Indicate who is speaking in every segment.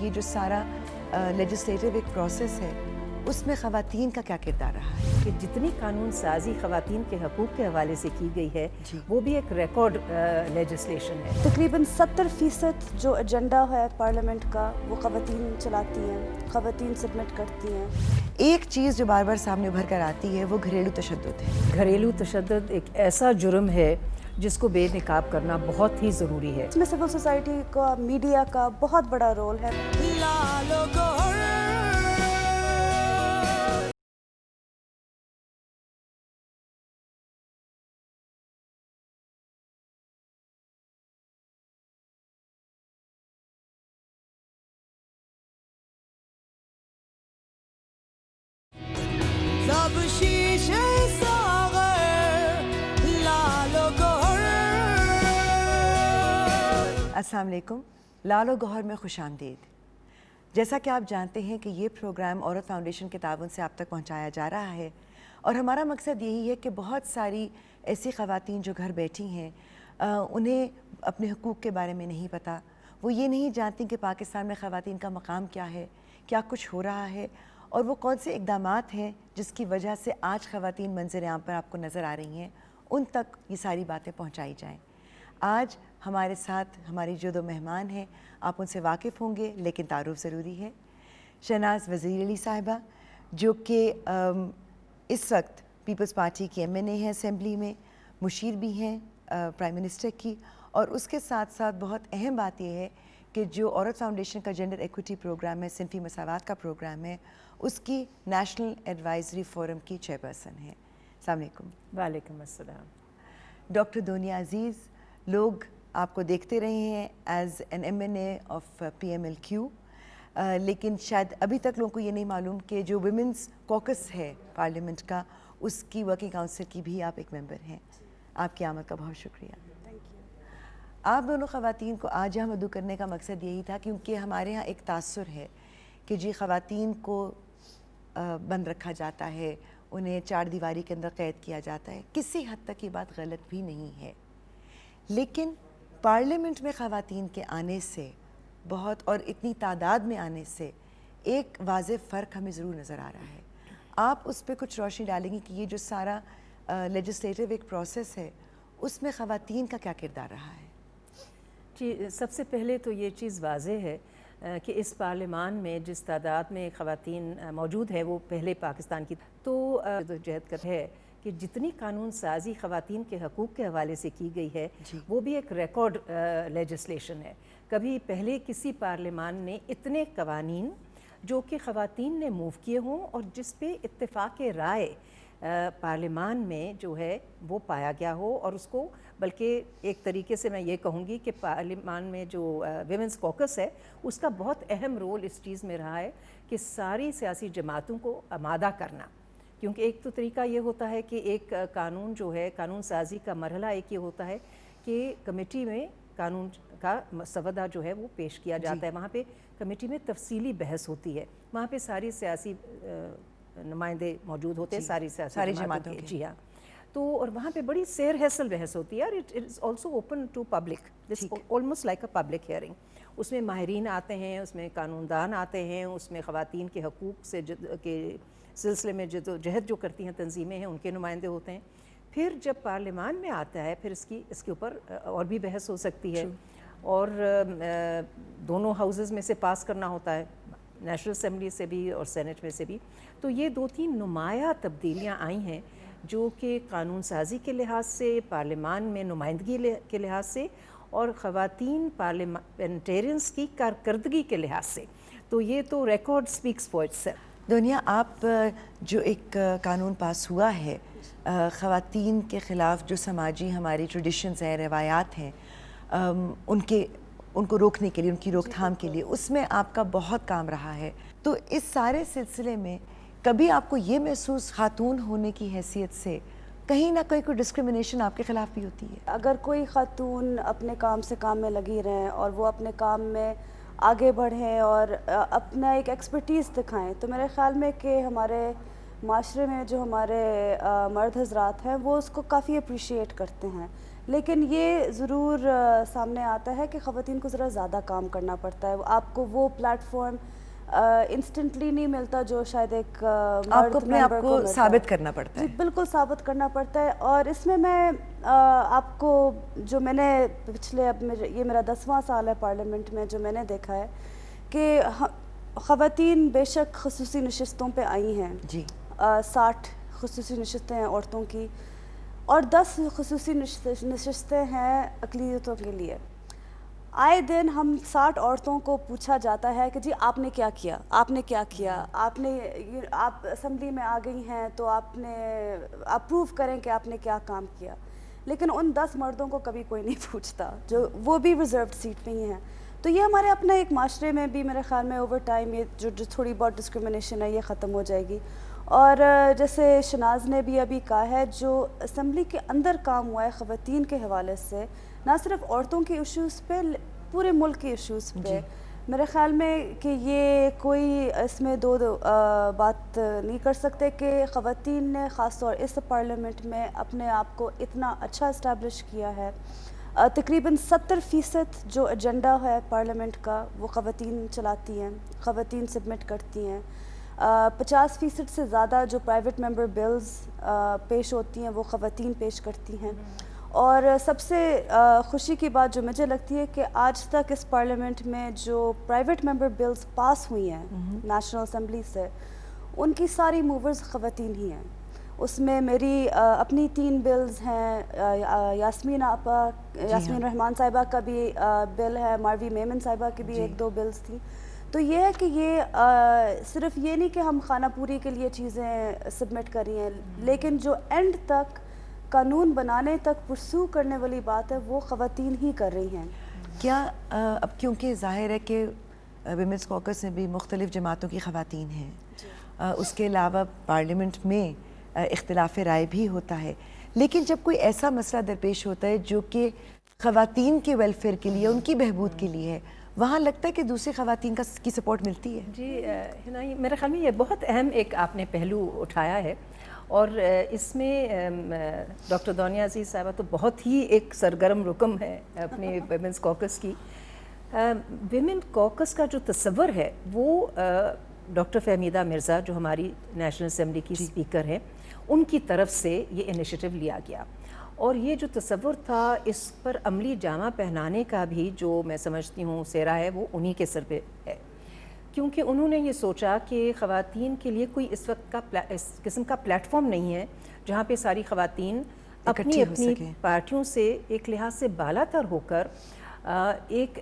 Speaker 1: یہ جو سارا لیجسلیٹو ایک پروسیس ہے اس میں خواتین کا کیا کردار رہا ہے؟
Speaker 2: کہ جتنی قانون سازی خواتین کے حقوق کے حوالے سے کی گئی ہے وہ بھی ایک ریکارڈ لیجسلیشن ہے۔
Speaker 3: تقریباً 70% جو ایجنڈا ہے پارلیمنٹ کا وہ خواتین چلاتی ہیں، خواتین سبمٹ کرتی ہیں۔
Speaker 1: ایک چیز جو بار بار سامنے ابھر کر آتی ہے وہ گھریلو تشدد ہے۔
Speaker 2: گھریلو تشدد ایک ایسا جرم ہے جس کو بے نقاب کرنا بہت ہی ضروری ہے۔
Speaker 3: اس میں سول سوسائٹی کا، میڈیا کا بہت بڑا رول ہے۔
Speaker 1: السلام علیکم، لال و گوہر میں خوش آمدید۔ جیسا کہ آپ جانتے ہیں کہ یہ پروگرام عورت فاؤنڈیشن کے تعاون سے آپ تک پہنچایا جا رہا ہے، اور ہمارا مقصد یہی ہے کہ بہت ساری ایسی خواتین جو گھر بیٹھی ہیں انہیں اپنے حقوق کے بارے میں نہیں پتہ، وہ یہ نہیں جانتی کہ پاکستان میں خواتین کا مقام کیا ہے، کیا کچھ ہو رہا ہے، اور وہ کون سے اقدامات ہیں جس کی وجہ سے آج خواتین منظر عام پر آپ کو نظر آ رہی ہیں، ان تک یہ ساری باتیں پہنچائی جائیں۔ آج ہمارے ساتھ ہماری جو دو مہمان ہیں آپ ان سے واقف ہوں گے، لیکن تعارف ضروری ہے۔ شہناز وزیر علی صاحبہ جو کہ اس وقت پیپلز پارٹی کی ایم این اے ہیں اسمبلی میں، مشیر بھی ہیں پرائم منسٹر کی، اور اس کے ساتھ ساتھ بہت اہم بات یہ ہے کہ جو عورت فاؤنڈیشن کا جنڈر ایکوٹی پروگرام ہے، صنفی مساوات کا پروگرام ہے، اس کی نیشنل ایڈوائزری فورم کی چیئرپرسن ہیں۔ السلام علیکم۔
Speaker 2: وعلیکم السلام۔
Speaker 1: ڈاکٹر دنیا عزیز، لوگ آپ کو دیکھتے رہے ہیں as N M N A of P M L Q, لیکن شاید ابھی تک لوگوں کو یہ نہیں معلوم کہ جو ویمنز کوکس ہے پارلیمنٹ کا، اس کی ورکنگ کاؤنسل کی بھی آپ ایک ممبر ہیں۔ آپ کی آمد کا بہت شکریہ۔ آپ دونوں خواتین کو آج یہاں مدعو کرنے کا مقصد یہی تھا کیونکہ ہمارے ہاں ایک تاثر ہے کہ جی خواتین کو بند رکھا جاتا ہے، انہیں چار دیواری کے اندر قید کیا جاتا ہے۔ کسی حد تک یہ بات غلط بھی نہیں ہے، لیکن پارلیمنٹ میں خواتین کے آنے سے بہت، اور اتنی تعداد میں آنے سے ایک واضح فرق ہمیں ضرور نظر آ رہا ہے۔ آپ اس پہ کچھ روشنی ڈالیں گی کہ یہ جو سارا لیجسلیٹو ایک پروسیس ہے اس میں خواتین کا کیا کردار رہا ہے؟
Speaker 2: جی، سب سے پہلے تو یہ چیز واضح ہے کہ اس پارلیمان میں جس تعداد میں خواتین موجود ہے وہ پہلے پاکستان کی تو جہد کر ہے کہ جتنی قانون سازی خواتین کے حقوق کے حوالے سے کی گئی ہے وہ بھی ایک ریکارڈ لیجسلیشن ہے۔ کبھی پہلے کسی پارلیمان نے اتنے قوانین جو کہ خواتین نے موو کیے ہوں اور جس پہ اتفاق رائے پارلیمان میں جو ہے وہ پایا گیا ہو، اور اس کو بلکہ ایک طریقے سے میں یہ کہوں گی کہ پارلیمان میں جو ویمنز کوکس ہے اس کا بہت اہم رول اس چیز میں رہا ہے کہ ساری سیاسی جماعتوں کو آمادہ کرنا، کیونکہ ایک تو طریقہ یہ ہوتا ہے کہ ایک قانون جو ہے، قانون سازی کا مرحلہ ایک یہ ہوتا ہے کہ کمیٹی میں قانون کا مسودہ جو ہے وہ پیش کیا جاتا ہے، وہاں پہ کمیٹی میں تفصیلی بحث ہوتی ہے، وہاں پہ ساری سیاسی نمائندے موجود ہوتے ہیں، ساری جماعتوں کے، جی ہاں، تو اور وہاں پہ بڑی سیر حاصل بحث ہوتی ہے، اور it is also open to public, almost like a public hearing. اس میں ماہرین آتے ہیں، اس میں قانون دان آتے ہیں، اس میں خواتین کے حقوق سے کے سلسلے میں جہد جو کرتی ہیں تنظیمیں ہیں ان کے نمائندے ہوتے ہیں۔ پھر جب پارلیمان میں آتا ہے پھر اس کے اوپر اور بھی بحث ہو سکتی ہے، اور دونوں ہاؤسز میں سے پاس کرنا ہوتا ہے، نیشنل اسمبلی سے بھی اور سینٹ میں سے بھی۔ تو یہ دو تین نمایاں تبدیلیاں آئی ہیں جو کہ قانون سازی کے لحاظ سے، پارلیمان میں نمائندگی کے لحاظ سے، اور خواتین پارلیمنٹیرینز کی کارکردگی کے لحاظ سے، تو یہ تو record specs for it self.
Speaker 1: دنیا، آپ جو ایک قانون پاس ہوا ہے خواتین کے خلاف جو سماجی ہماری ٹریڈیشنز ہیں، روایات ہیں، ان کو روکنے کے لیے، ان کی روک تھام کے لیے، اس میں آپ کا بہت کام رہا ہے۔ تو اس سارے سلسلے میں کبھی آپ کو یہ محسوس خاتون ہونے کی حیثیت سے کہیں نہ کہیں کوئی ڈسکریمنیشن آپ کے خلاف بھی ہوتی ہے؟
Speaker 3: اگر کوئی خاتون اپنے کام سے کام میں لگی رہیں اور وہ اپنے کام میں آگے بڑھیں اور اپنا ایک ایکسپرٹیز دکھائیں، تو میرے خیال میں کہ ہمارے معاشرے میں جو ہمارے مرد حضرات ہیں وہ اس کو کافی اپریشیٹ کرتے ہیں، لیکن یہ ضرور سامنے آتا ہے کہ خواتین کو ذرا زیادہ کام کرنا پڑتا ہے. آپ کو وہ پلیٹ فارم انسٹنٹلی نہیں ملتا جو شاید ایک
Speaker 1: آپ کو اپنے آپ کو ثابت کرنا پڑتا ہے.
Speaker 3: جی بالکل ثابت کرنا پڑتا ہے. اور اس میں آپ کو جو میں نے پچھلے اب یہ میرا 10واں سال ہے پارلیمنٹ میں، جو میں نے دیکھا ہے کہ خواتین بے شک خصوصی نشستوں پہ آئی ہیں.
Speaker 1: جی
Speaker 3: 60 خصوصی نشستیں ہیں عورتوں کی اور 10 خصوصی نشستیں ہیں اقلیتوں کے لیے. آئے دن ہم 60 عورتوں کو پوچھا جاتا ہے کہ جی آپ نے کیا کیا، آپ نے کیا کیا، آپ اسمبلی میں آ گئی ہیں تو آپ پروو کریں کہ آپ نے کیا کام کیا. لیکن ان 10 مردوں کو کبھی کوئی نہیں پوچھتا جو وہ بھی ریزروڈ سیٹ پہ ہی ہیں. تو یہ ہمارے اپنے ایک معاشرے میں بھی میرے خیال میں اوور ٹائم یہ جو تھوڑی بہت ڈسکرمنیشن ہے یہ ختم ہو جائے گی. اور جیسے شناز نے بھی ابھی کہا ہے، جو اسمبلی کے اندر کام ہوا ہے خواتین کے حوالے سے، نہ صرف عورتوں کے ایشوز پہ، پورے ملک کے ایشوز پہ، میرے خیال میں کہ یہ کوئی اس میں دو بات نہیں کر سکتے کہ خواتین نے خاص طور اس پارلیمنٹ میں اپنے آپ کو اتنا اچھا اسٹیبلش کیا ہے. تقریباً 70% جو ایجنڈا ہے پارلیمنٹ کا وہ خواتین چلاتی ہیں، خواتین سبمٹ کرتی ہیں. 50% سے زیادہ جو پرائیویٹ ممبر بلز پیش ہوتی ہیں وہ خواتین پیش کرتی ہیں. اور سب سے خوشی کی بات جو مجھے لگتی ہے کہ آج تک اس پارلیمنٹ میں جو پرائیویٹ ممبر بلز پاس ہوئی ہیں نیشنل اسمبلی سے، ان کی ساری موورز خواتین ہی ہیں. اس میں میری اپنی 3 بلز ہیں، یاسمین رحمان صاحبہ کا بھی بل ہے، ماروی میمن صاحبہ کی بھی 1-2 بلز تھیں. تو یہ ہے کہ یہ صرف یہ نہیں کہ ہم خانہ پوری کے لیے چیزیں سبمٹ کر رہی ہیں، لیکن جو اینڈ تک قانون بنانے تک پرسو کرنے والی بات ہے وہ خواتین ہی کر رہی ہیں.
Speaker 1: کیا اب کیونکہ ظاہر ہے کہ ویمنس کوکس میں بھی مختلف جماعتوں کی خواتین ہیں، اس کے علاوہ پارلیمنٹ میں اختلاف رائے بھی ہوتا ہے، لیکن جب کوئی ایسا مسئلہ درپیش ہوتا ہے جو کہ خواتین کے ویلفیئر کے لیے، ان کی بہبود کے لیے ہے، وہاں لگتا ہے کہ دوسری خواتین کی سپورٹ ملتی ہے؟
Speaker 2: جی ہنائی، میرے خیال میں یہ بہت اہم ایک آپ نے پہلو اٹھایا ہے. اور اس میں ڈاکٹر دنیا عزیز صاحبہ تو بہت ہی ایک سرگرم رکن ہے اپنے ویمنس کوکس کی. ویمن کوکس کا جو تصور ہے وہ ڈاکٹر فہمیدہ مرزا جو ہماری نیشنل اسمبلی کی اسپیکر ہیں، ان کی طرف سے یہ انیشیٹو لیا گیا. اور یہ جو تصور تھا اس پر عملی جامہ پہنانے کا بھی جو میں سمجھتی ہوں سہرا ہے وہ انہی کے سر پہ ہے، کیونکہ انہوں نے یہ سوچا کہ خواتین کے لیے کوئی اس وقت اس قسم کا پلیٹ فارم نہیں ہے جہاں پہ ساری خواتین اپنی پارٹیوں سے ایک لحاظ سے بالا تر ہو کر ایک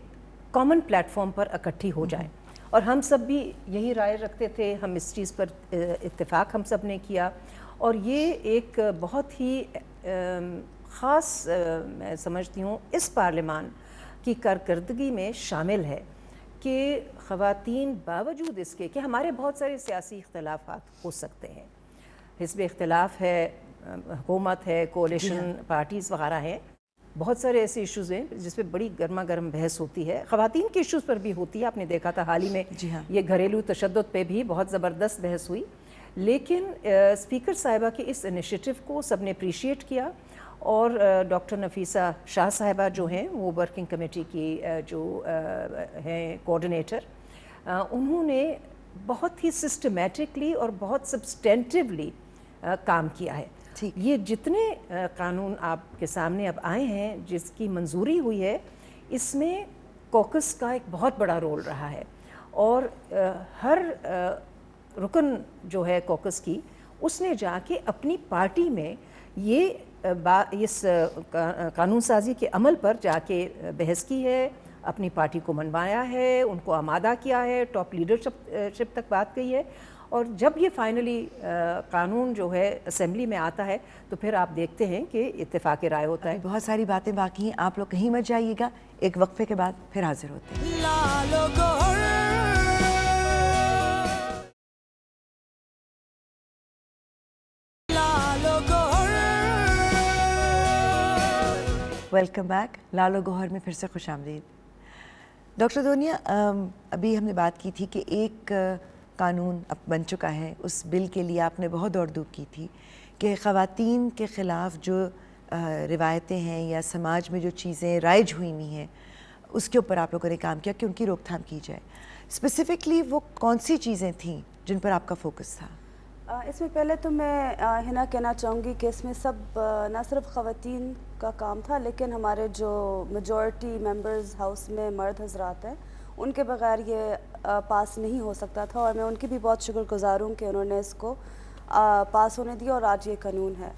Speaker 2: کامن پلیٹ فارم پر اکٹھی ہو جائیں. اور ہم سب بھی یہی رائے رکھتے تھے، ہم اس چیز پر اتفاق ہم سب نے کیا. اور یہ ایک بہت ہی خاص میں سمجھتی ہوں اس پارلیمان کی کارکردگی میں شامل ہے کہ خواتین باوجود اس کے کہ ہمارے بہت سارے سیاسی اختلافات ہو سکتے ہیں، حزب اختلاف ہے، حکومت ہے، کولیشن پارٹیز وغیرہ ہیں، بہت سارے ایسے ایشوز ہیں جس پہ بڑی گرما گرم بحث ہوتی ہے. خواتین کے ایشوز پر بھی ہوتی ہے، آپ نے دیکھا تھا حال ہی میں یہ گھریلو تشدد پہ بھی بہت زبردست بحث ہوئی. لیکن اسپیکر صاحبہ کے اس انیشیٹو کو سب نے اپریشیٹ کیا. اور ڈاکٹر نفیسہ شاہ صاحبہ جو ہیں وہ ورکنگ کمیٹی کی جو ہیں کوآرڈینیٹر، انہوں نے بہت ہی سسٹمیٹکلی اور بہت سبسٹینٹیولی کام کیا ہے. یہ جتنے قانون آپ کے سامنے اب آئے ہیں جس کی منظوری ہوئی ہے، اس میں کوکس کا ایک بہت بڑا رول رہا ہے. اور ہر رکن جو ہے کوکس کی، اس نے جا کے اپنی پارٹی میں یہ اس قانون سازی کے عمل پر جا کے بحث کی ہے، اپنی پارٹی کو منوایا ہے، ان کو آمادہ کیا ہے، ٹاپ لیڈرشپ تک بات کی ہے. اور جب یہ فائنلی قانون جو ہے اسمبلی میں آتا ہے تو پھر آپ دیکھتے ہیں کہ اتفاق رائے ہوتا ہے.
Speaker 1: بہت ساری باتیں باقی ہیں، آپ لوگ کہیں مت جائیے گا، ایک وقفے کے بعد پھر حاضر ہوتے ہیں. Welcome back. لالو گوہر میں پھر سے خوش آمدید. ڈاکٹر دنیا، ابھی ہم نے بات کی تھی کہ ایک قانون اب بن چکا ہے، اس بل کے لیے آپ نے بہت دوڑ دھوپ کی تھی کہ خواتین کے خلاف جو روایتیں ہیں یا سماج میں جو چیزیں رائج ہوئی ہوئی ہیں اس کے اوپر آپ لوگوں نے کام کیا کہ ان کی روک تھام کی جائے. اسپیسیفکلی وہ کون سی چیزیں تھیں جن پر آپ کا فوکس تھا؟
Speaker 3: اس میں پہلے تو میں ہنا کہنا چاہوں گی کہ اس میں سب نہ صرف خواتین کا کام تھا لیکن ہمارے جو میجورٹی ممبرز ہاؤس میں مرد حضرات ہیں ان کے بغیر یہ پاس نہیں ہو سکتا تھا، اور میں ان کی بھی بہت شکر گزار ہوں کہ انہوں نے اس کو پاس ہونے دیا اور آج یہ قانون ہے.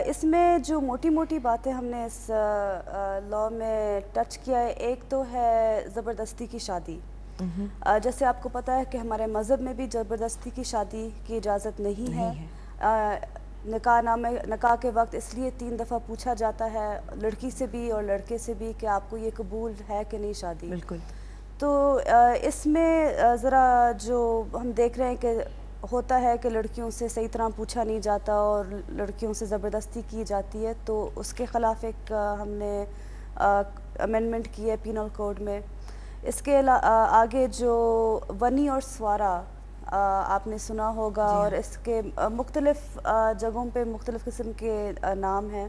Speaker 3: اس میں جو موٹی موٹی باتیں ہم نے اس لاء میں ٹچ کیا ہے، ایک تو ہے زبردستی کی شادی. جیسے آپ کو پتہ ہے کہ ہمارے مذہب میں بھی زبردستی کی شادی کی اجازت نہیں ہے. نکاح کے وقت اس لیے 3 دفعہ پوچھا جاتا ہے لڑکی سے بھی اور لڑکے سے بھی کہ آپ کو یہ قبول ہے کہ نہیں شادی.
Speaker 1: بالکل.
Speaker 3: تو اس میں ذرا جو ہم دیکھ رہے ہیں کہ ہوتا ہے کہ لڑکیوں سے صحیح طرح پوچھا نہیں جاتا اور لڑکیوں سے زبردستی کی جاتی ہے، تو اس کے خلاف ایک ہم نے امینڈمنٹ کی ہے پینل کوڈ میں. اس کے آگے جو ونی اور سوارا آپ نے سنا ہوگا اور اس کے مختلف جگہوں پہ مختلف قسم کے نام ہیں.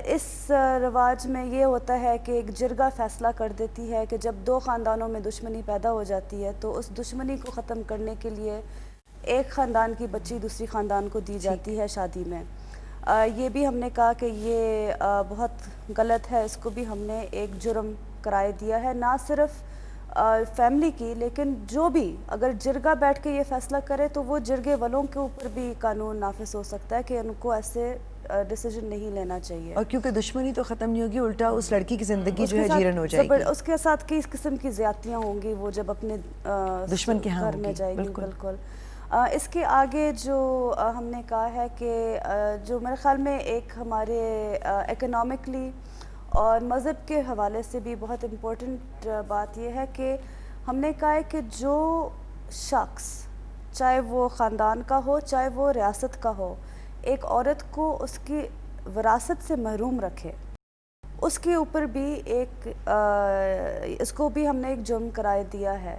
Speaker 3: اس رواج میں یہ ہوتا ہے کہ ایک جرگہ فیصلہ کر دیتی ہے کہ جب 2 خاندانوں میں دشمنی پیدا ہو جاتی ہے تو اس دشمنی کو ختم کرنے کے لیے ایک خاندان کی بچی دوسری خاندان کو دی جاتی ہے شادی میں. یہ بھی ہم نے کہا کہ یہ بہت غلط ہے، اس کو بھی ہم نے ایک جرم قرار دیا ہے، نہ صرف فیملی کی لیکن جو بھی اگر جرگہ بیٹھ کے یہ فیصلہ کرے تو وہ جرگے والوں کے اوپر بھی قانون نافذ ہو سکتا ہے کہ ان کو ایسے ڈیسیجن نہیں لینا چاہیے.
Speaker 1: اور کیونکہ دشمنی تو ختم نہیں ہوگی، الٹا اس لڑکی کی زندگی جو ہے جیرن ہو جائے گی.
Speaker 3: اس کے ساتھ کئی قسم کی زیادتیاں ہوں گی وہ جب اپنے
Speaker 1: دشمن کے ہاں
Speaker 3: گھر میں جائے گی. بالکل. اس کے آگے جو ہم نے کہا ہے کہ جو میرے خیال میں ایک ہمارے اکنامکلی اور مذہب کے حوالے سے بھی بہت امپورٹنٹ بات یہ ہے کہ ہم نے کہا ہے کہ جو شخص چاہے وہ خاندان کا ہو چاہے وہ ریاست کا ہو ایک عورت کو اس کی وراثت سے محروم رکھے، اس کے اوپر بھی ایک اس کو بھی ہم نے ایک جرم قرار دیا ہے.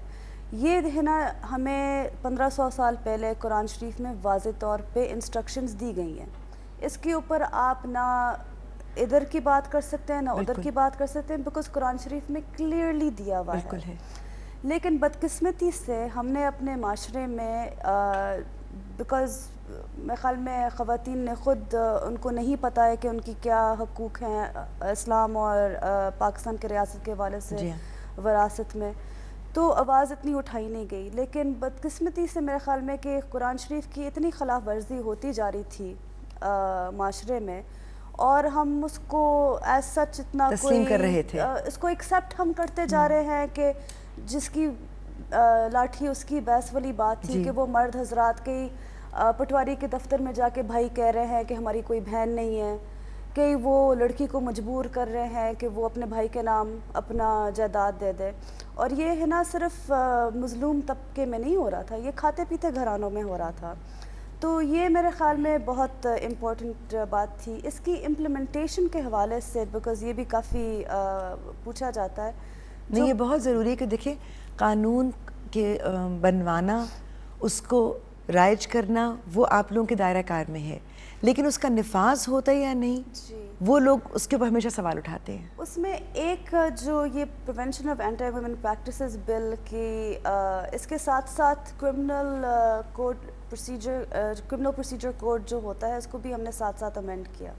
Speaker 3: یہ ہے نا ہمیں 1500 سال پہلے قرآن شریف میں واضح طور پہ انسٹرکشنز دی گئی ہیں. اس کے اوپر آپ نہ ادھر کی بات کر سکتے ہیں نہ ادھر کی بات کر سکتے ہیں بیکاز قرآن شریف میں کلیئرلی دیا ہوا ہے. لیکن بدقسمتی سے ہم نے اپنے معاشرے میں بیکاز میرے خیال میں خواتین نے خود ان کو نہیں پتہ ہے کہ ان کی کیا حقوق ہیں اسلام اور پاکستان کے ریاست کے حوالے سے وراثت میں، تو آواز اتنی اٹھائی نہیں گئی. لیکن بدقسمتی سے میرے خیال میں کہ قرآن شریف کی اتنی خلاف ورزی ہوتی جا رہی تھی معاشرے میں اور ہم اس کو ایز سچ اتنا
Speaker 1: تسلیم کر رہے تھے،
Speaker 3: اس کو ایکسیپٹ ہم کرتے جا رہے ہیں کہ جس کی لاٹھی اس کی بیس والی بات تھی کہ وہ مرد حضرات کی پٹواری کے دفتر میں جا کے بھائی کہہ رہے ہیں کہ ہماری کوئی بہن نہیں ہے، کہ وہ لڑکی کو مجبور کر رہے ہیں کہ وہ اپنے بھائی کے نام اپنا جائیداد دے دے. اور یہ ہے نا صرف مظلوم طبقے میں نہیں ہو رہا تھا، یہ کھاتے پیتے گھرانوں میں ہو رہا تھا. تو یہ میرے خیال میں بہت امپورٹنٹ بات تھی. اس کی امپلیمنٹیشن کے حوالے سے بیکاز یہ بھی کافی پوچھا جاتا ہے.
Speaker 1: نہیں، یہ بہت ضروری ہے کہ دیکھیں قانون کے بنوانا، اس کو رائج کرنا وہ آپ لوگوں کے دائرہ کار میں ہے، لیکن اس کا نفاذ ہوتا ہے یا نہیں وہ لوگ اس کے اوپر ہمیشہ سوال اٹھاتے ہیں.
Speaker 3: اس میں ایک جو یہ prevention of anti women practices bill کی اس کے ساتھ ساتھ کرمنل پروسیجر کوڈ جو ہوتا ہے اس کو بھی ہم نے ساتھ ساتھ امینڈ کیا.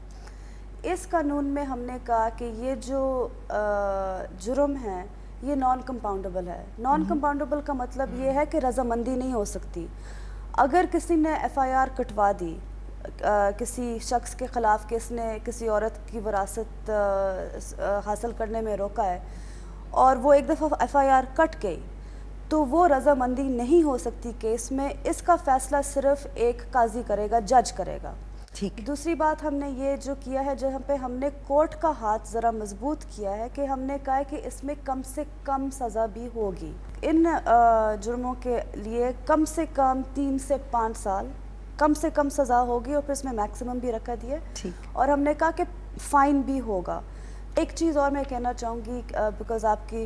Speaker 3: اس قانون میں ہم نے کہا کہ یہ جو جرم ہے یہ نان کمپاؤنڈیبل ہے. نان کمپاؤنڈیبل کا مطلب یہ ہے کہ رضامندی نہیں ہو سکتی. اگر کسی نے ایف آئی آر کٹوا دی کسی شخص کے خلاف کہ اس نے کسی عورت کی وراثت حاصل کرنے میں روکا ہے اور وہ ایک دفعہ ایف آئی آر کٹ گئی تو وہ رضامندی نہیں ہو سکتی کیس میں. اس کا فیصلہ صرف ایک قاضی کرے گا، جج کرے گا.
Speaker 1: ٹھیک.
Speaker 3: دوسری بات ہم نے یہ جو کیا ہے جہاں پہ ہم نے کورٹ کا ہاتھ ذرا مضبوط کیا ہے کہ ہم نے کہا ہے کہ اس میں کم سے کم سزا بھی ہوگی. ان جرموں کے لیے کم سے کم 3 سے 5 سال کم سے کم سزا ہوگی اور پھر اس میں میکسیمم بھی رکھا دیا. اور ہم نے کہا کہ فائن بھی ہوگا. ایک چیز اور میں کہنا چاہوں گی بیکاز آپ کی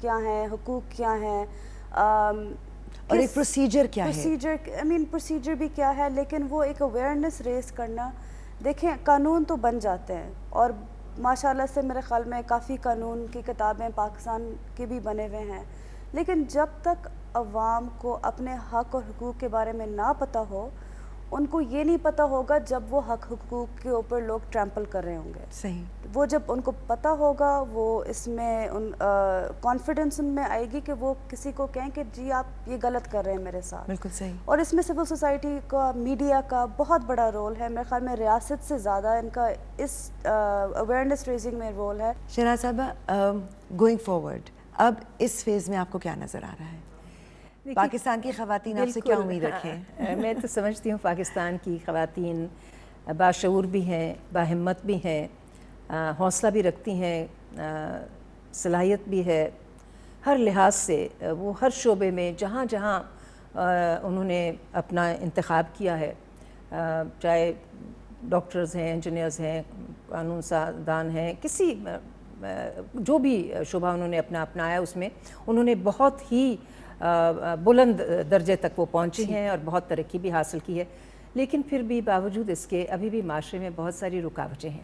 Speaker 3: کیا ہیں, حقوق کیا ہیں,
Speaker 1: اور ایک پروسیجر کیا ہے.
Speaker 3: پروسیجر بھی کیا ہے, لیکن وہ ایک اویئرنیس ریز کرنا. دیکھیں قانون تو بن جاتے ہیں, اور ماشاءاللہ سے میرے خیال میں کافی قانون کی کتابیں پاکستان کے بھی بنے ہوئے ہیں, لیکن جب تک عوام کو اپنے حق اور حقوق کے بارے میں نہ پتہ ہو, ان کو یہ نہیں پتہ ہوگا جب وہ حق حقوق کے اوپر لوگ ٹریمپل کر رہے ہوں گے.
Speaker 1: صحیح.
Speaker 3: وہ جب ان کو پتہ ہوگا, وہ اس میں کانفیڈنس ان میں آئے گی کہ وہ کسی کو کہیں کہ جی آپ یہ غلط کر رہے ہیں میرے ساتھ.
Speaker 1: بالکل صحیح.
Speaker 3: اور اس میں سول سوسائٹی کا, میڈیا کا بہت بڑا رول ہے. میرے خیال میں ریاست سے زیادہ ان کا اس اویئرنیس ریزنگ میں رول ہے.
Speaker 1: شہناز صاحبہ, گوئنگ فارورڈ اب اس فیز میں آپ کو کیا نظر آ رہا ہے؟ پاکستان کی خواتین آپ سے کیا امید رکھیں؟
Speaker 2: میں تو سمجھتی ہوں پاکستان کی خواتین باشعور بھی ہیں, باہمت بھی ہیں, حوصلہ بھی رکھتی ہیں, صلاحیت بھی ہے ہر لحاظ سے. وہ ہر شعبے میں جہاں جہاں انہوں نے اپنا انتخاب کیا ہے, چاہے ڈاکٹرز ہیں, انجینئرز ہیں, قانون سازان ہیں, کسی جو بھی شعبہ انہوں نے اپنا اپنایا, اس میں انہوں نے بہت ہی بلند درجے تک وہ پہنچی ہیں اور بہت ترقی بھی حاصل کی ہے. لیکن پھر بھی باوجود اس کے ابھی بھی معاشرے میں بہت ساری رکاوٹیں ہیں.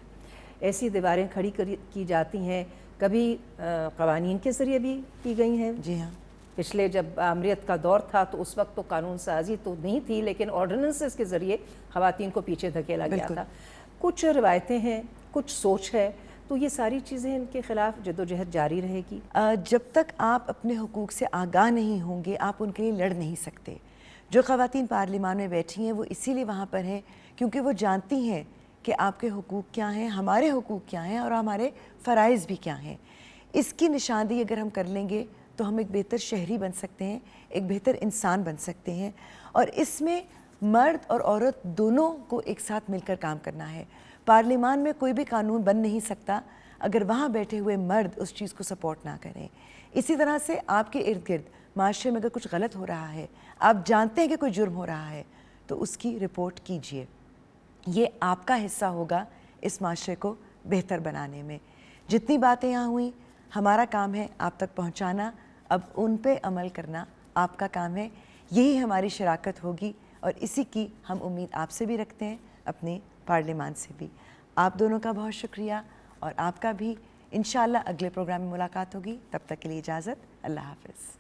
Speaker 2: ایسی دیواریں کھڑی کی جاتی ہیں, کبھی قوانین کے ذریعے بھی کی گئی ہیں.
Speaker 1: جی ہاں.
Speaker 2: پچھلے جب آمریت کا دور تھا تو اس وقت تو قانون سازی تو نہیں تھی, لیکن آرڈیننسز کے ذریعے خواتین کو پیچھے دھکیلا گیا تھا. کچھ روایتیں ہیں, کچھ سوچ ہے, تو یہ ساری چیزیں ان کے خلاف جدوجہد جاری رہے گی.
Speaker 1: جب تک آپ اپنے حقوق سے آگاہ نہیں ہوں گے آپ ان کے لیے لڑ نہیں سکتے. جو خواتین پارلیمان میں بیٹھی ہیں وہ اسی لیے وہاں پر ہیں کیونکہ وہ جانتی ہیں کہ آپ کے حقوق کیا ہیں, ہمارے حقوق کیا ہیں اور ہمارے فرائض بھی کیا ہیں. اس کی نشاندہی اگر ہم کر لیں گے تو ہم ایک بہتر شہری بن سکتے ہیں, ایک بہتر انسان بن سکتے ہیں. اور اس میں مرد اور عورت دونوں کو ایک ساتھ مل کر کام کرنا ہے. پارلیمان میں کوئی بھی قانون بن نہیں سکتا اگر وہاں بیٹھے ہوئے مرد اس چیز کو سپورٹ نہ کریں. اسی طرح سے آپ کے ارد گرد معاشرے میں اگر کچھ غلط ہو رہا ہے, آپ جانتے ہیں کہ کوئی جرم ہو رہا ہے, تو اس کی رپورٹ کیجئے. یہ آپ کا حصہ ہوگا اس معاشرے کو بہتر بنانے میں. جتنی باتیں یہاں ہوئیں ہمارا کام ہے آپ تک پہنچانا, اب ان پہ عمل کرنا آپ کا کام ہے. یہی ہماری شراکت ہوگی اور اسی کی ہم امید آپ سے بھی رکھتے ہیں, اپنے پارلیمان سے بھی. آپ دونوں کا بہت شکریہ اور آپ کا بھی. انشاءاللہ اگلے پروگرام میں ملاقات ہوگی. تب تک کے لیے اجازت. اللہ حافظ.